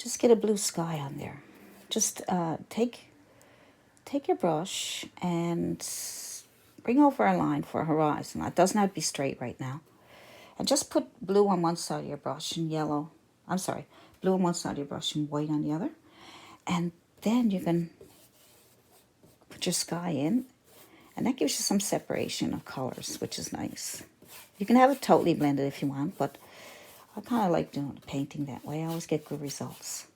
just get a blue sky on there. Just take your brush and bring over a line for a horizon. It doesn't have to be straight right now. And just put blue on one side of your brush and yellow. I'm sorry, blue on one side of your brush and white on the other. And then you can put your sky in. And that gives you some separation of colors, which is nice. You can have it totally blended if you want, but I kind of like doing the painting that way. I always get good results.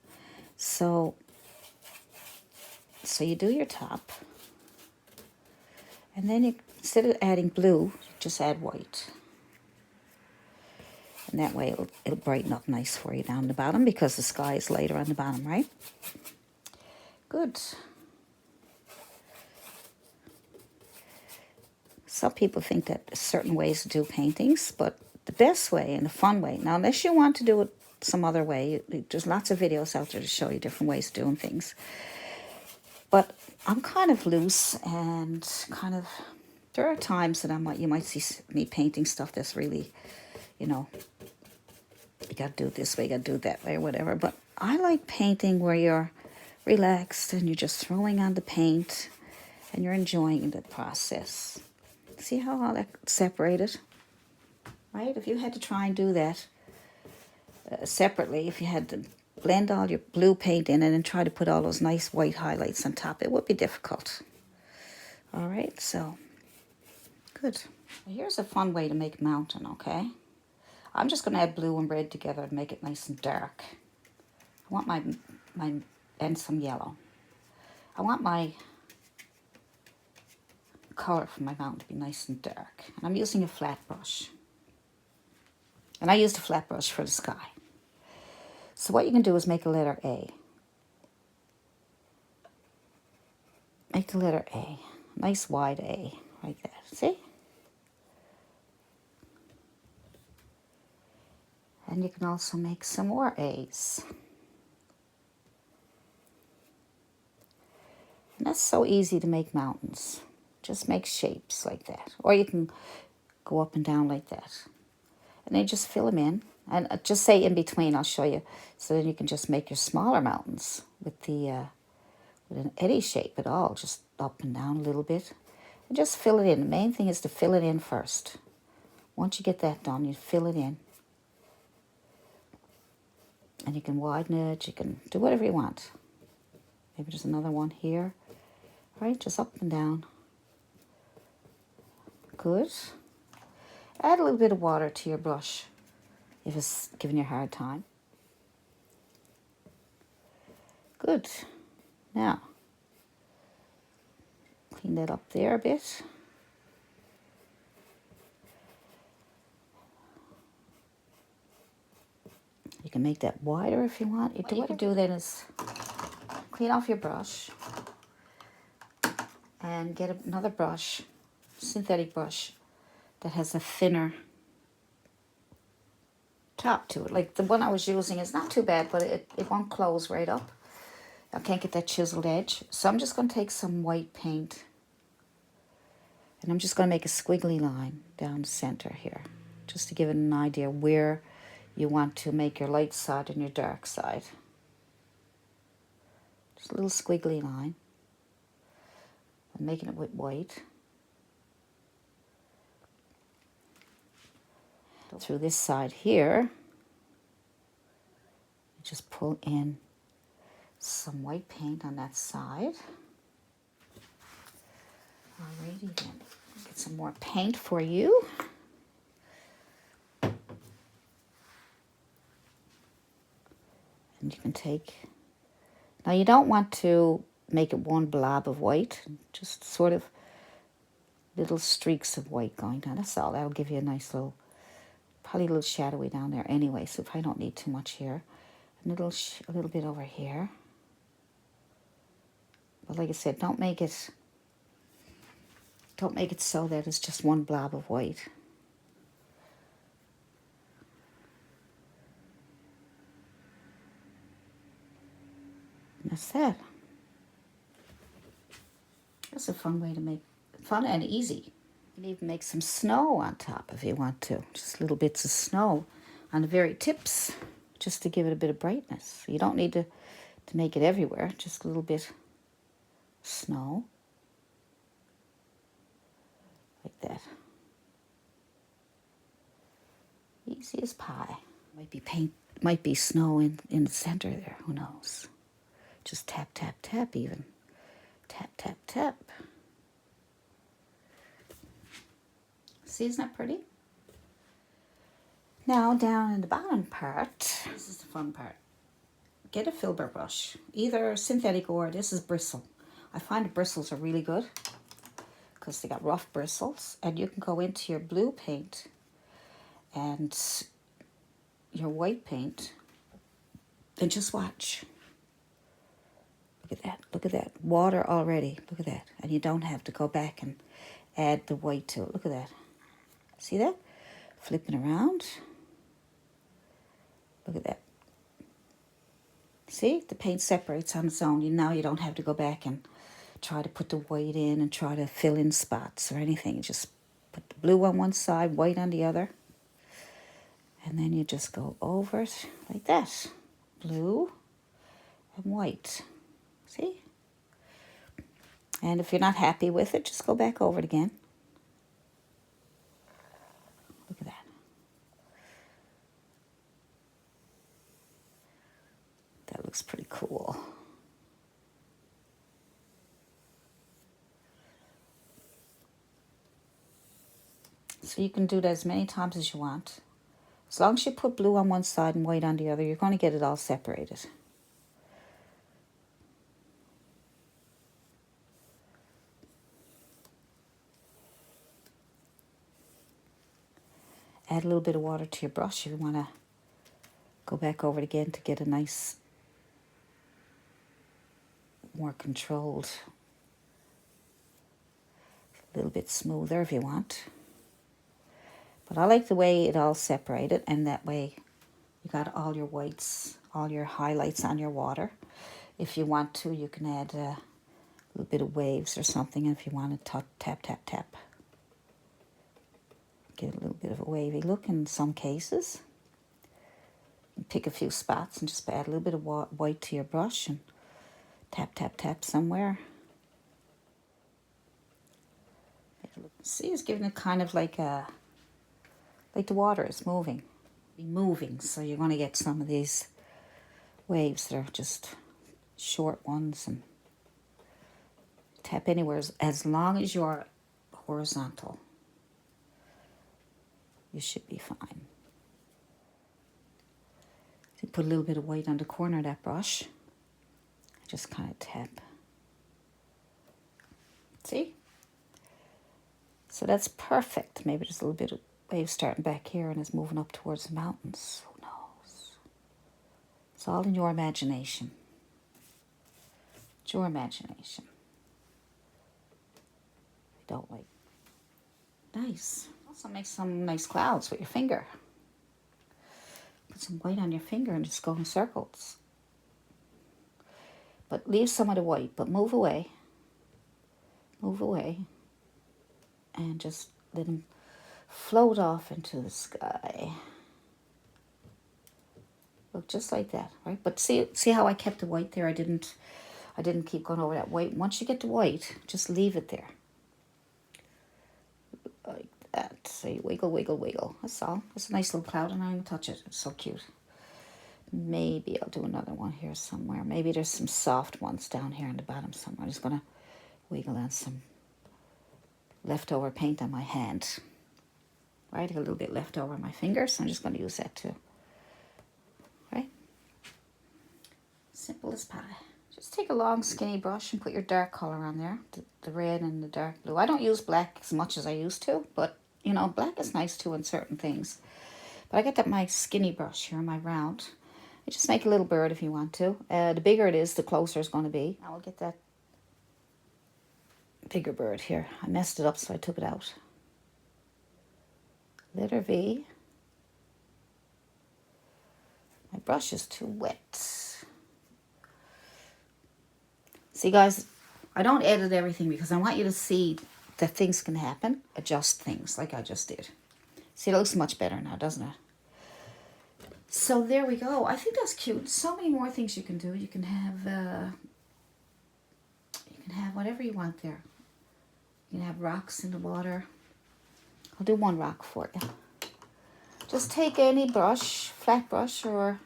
So you do your top. And then you, instead of adding blue, just add white. And that way it'll brighten up nice for you down the bottom because the sky is lighter on the bottom, right? Good. Some people think that there's certain ways to do paintings, but the best way and the fun way, now unless you want to do it some other way, there's lots of videos out there to show you different ways of doing things. But I'm kind of loose and kind of, there are times that you might see me painting stuff that's really, you know, you got to do it this way, you got to do it that way or whatever. But I like painting where you're relaxed and you're just throwing on the paint and you're enjoying the process. See how all that separated? Right? If you had to try and do that separately, if you had to blend all your blue paint in and then try to put all those nice white highlights on top, it would be difficult. All right, so good. Here's a fun way to make a mountain, okay? I'm just going to add blue and red together and make it nice and dark. I want my and some yellow. I want my color for my mountain to be nice and dark. And I'm using a flat brush. And I used a flat brush for the sky. So what you can do is make a letter A. Make the letter A. Nice wide A, like that. See? And you can also make some more A's. And that's so easy to make mountains. Just make shapes like that. Or you can go up and down like that. And then just fill them in. And just say in between, I'll show you. So then you can just make your smaller mountains with the with any shape at all. Just up and down a little bit. And just fill it in. The main thing is to fill it in first. Once you get that done, you fill it in. And you can widen it. You can do whatever you want. Maybe there's another one here. All right, just up and down. Good. Add a little bit of water to your brush if it's giving you a hard time. Good. Now, clean that up there a bit. You can make that wider if you want. What you can do then is clean off your brush and get another brush, synthetic brush, that has a thinner top to it. Like the one I was using is not too bad, but it won't close right up. I can't get that chiseled edge. So I'm just going to take some white paint and I'm just going to make a squiggly line down the center here, just to give it an idea where you want to make your light side and your dark side. Just a little squiggly line. I'm making it with white. Through this side here, just pull in some white paint on that side. Alrighty then, get some more paint for you. And you can take, now you don't want to make it one blob of white, just sort of little streaks of white going down. That's all. That'll give you a nice little, probably a little shadowy down there anyway, so I don't need too much here. A little bit over here. But like I said, don't make it so that it's just one blob of white. And that's that. That's a fun way to make, fun and easy. You can even make some snow on top if you want to. Just little bits of snow on the very tips, just to give it a bit of brightness. You don't need to make it everywhere, just a little bit snow. Like that. Easy as pie. Might be snow in the center there, who knows. Just tap, tap, tap even. Tap, tap, tap. See, isn't that pretty? Now down in the bottom part, this is the fun part. Get a Filbert brush, either synthetic or this is Bristle. I find the bristles are really good because they got rough bristles, and you can go into your blue paint and your white paint and just watch. Look at that, look at that. Water already, look at that. And you don't have to go back and add the white to it. Look at that. See that? Flipping around. Look at that. See, the paint separates on its own. Now you don't have to go back and try to put the white in and try to fill in spots or anything. You just put the blue on one side, white on the other. And then you just go over it like that. Blue and white. See? And if you're not happy with it, just go back over it again. Look at that. That looks pretty cool. So you can do that as many times as you want. As long as you put blue on one side and white on the other, you're going to get it all separated. Add a little bit of water to your brush if you want to go back over it again to get a nice, more controlled, a little bit smoother if you want. But I like the way it all separated, and that way you got all your whites, all your highlights on your water. If you want to, you can add a little bit of waves or something if you want to tap, tap, tap. Get a little bit of a wavy look in some cases. And pick a few spots and just add a little bit of white to your brush and tap, tap, tap somewhere. See, it's giving it kind of like the water is moving. So you're going to get some of these waves that are just short ones, and tap anywhere as long as you're horizontal. You should be fine. So put a little bit of white on the corner of that brush. Just kind of tap. See? So that's perfect. Maybe just a little bit of wave starting back here and it's moving up towards the mountains. Who knows? It's all in your imagination. It's your imagination. I don't like. Nice. Also make some nice clouds with your finger. Put some white on your finger and just go in circles. But leave some of the white, but move away. Move away. And just let them float off into the sky. Look, just like that, right? But see how I kept the white there? I didn't keep going over that white. Once you get the white, just leave it there. Like that. So you wiggle, wiggle, wiggle. That's all. It's a nice little cloud, and I'm going to touch it. It's so cute. Maybe I'll do another one here somewhere. Maybe there's some soft ones down here in the bottom somewhere. I'm just going to wiggle on some leftover paint on my hand. Right, I got a little bit left over on my finger, so I'm just going to use that too. Right? Simple as pie. Just take a long skinny brush and put your dark color on there, the red and the dark blue. I don't use black as much as I used to, but you know, black is nice too in certain things. But I got my skinny brush here, my round. You just make a little bird if you want to. The bigger it is, the closer it's going to be. I will get that bigger bird here. I messed it up, so I took it out. Letter V. My brush is too wet. See, guys, I don't edit everything because I want you to see that things can happen. Adjust things like I just did. See, it looks much better now, doesn't it? So there we go. I think that's cute. So many more things you can do. You can have whatever you want there. You can have rocks in the water. I'll do one rock for you. Just take any brush, flat brush, or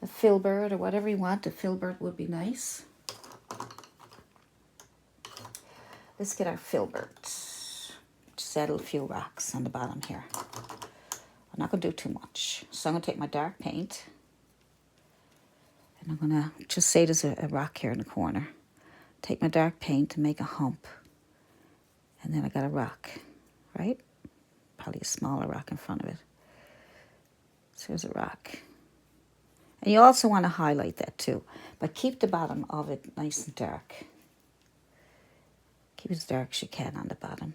a filbert, or whatever you want. A filbert would be nice. Let's get our filbert. Just add a few rocks on the bottom here. I'm not going to do too much. So I'm going to take my dark paint. And I'm going to just say there's a rock here in the corner. Take my dark paint and make a hump. And then I got a rock, right? Probably a smaller rock in front of it. So there's a rock. And you also want to highlight that too. But keep the bottom of it nice and dark. Keep it as dark as you can on the bottom.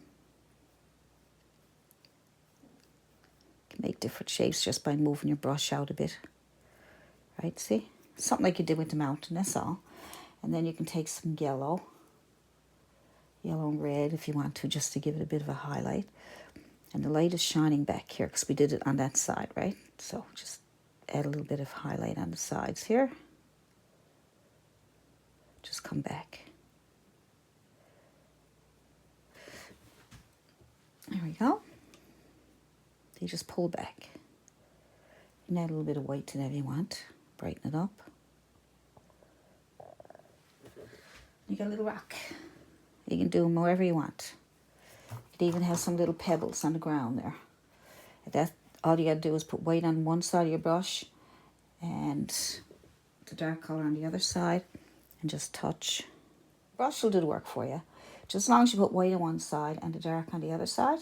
You can make different shapes just by moving your brush out a bit. Right, see? Something like you did with the mountain, that's all. And then you can take some yellow and red if you want to, just to give it a bit of a highlight. And the light is shining back here because we did it on that side, right? So just add a little bit of highlight on the sides here. Just come back. There we go. You just pull back. And add a little bit of white to that if you want. Brighten it up. You got a little rock. You can do them wherever you want. You could even have some little pebbles on the ground there. That, all you got to do is put white on one side of your brush and the dark color on the other side and just touch. Brush will do the work for you. Just as long as you put white on one side and the dark on the other side.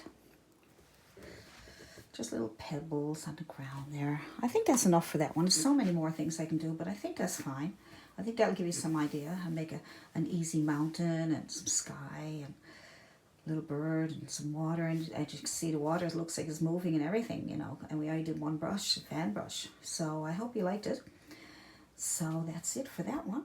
Just little pebbles on the ground there. I think that's enough for that one. There's so many more things I can do, but I think that's fine. I think that'll give you some idea. I'll make an easy mountain and some sky and a little bird and some water. And as you can see, the water looks like it's moving and everything, you know. And we already did one brush, a fan brush. So I hope you liked it. So that's it for that one.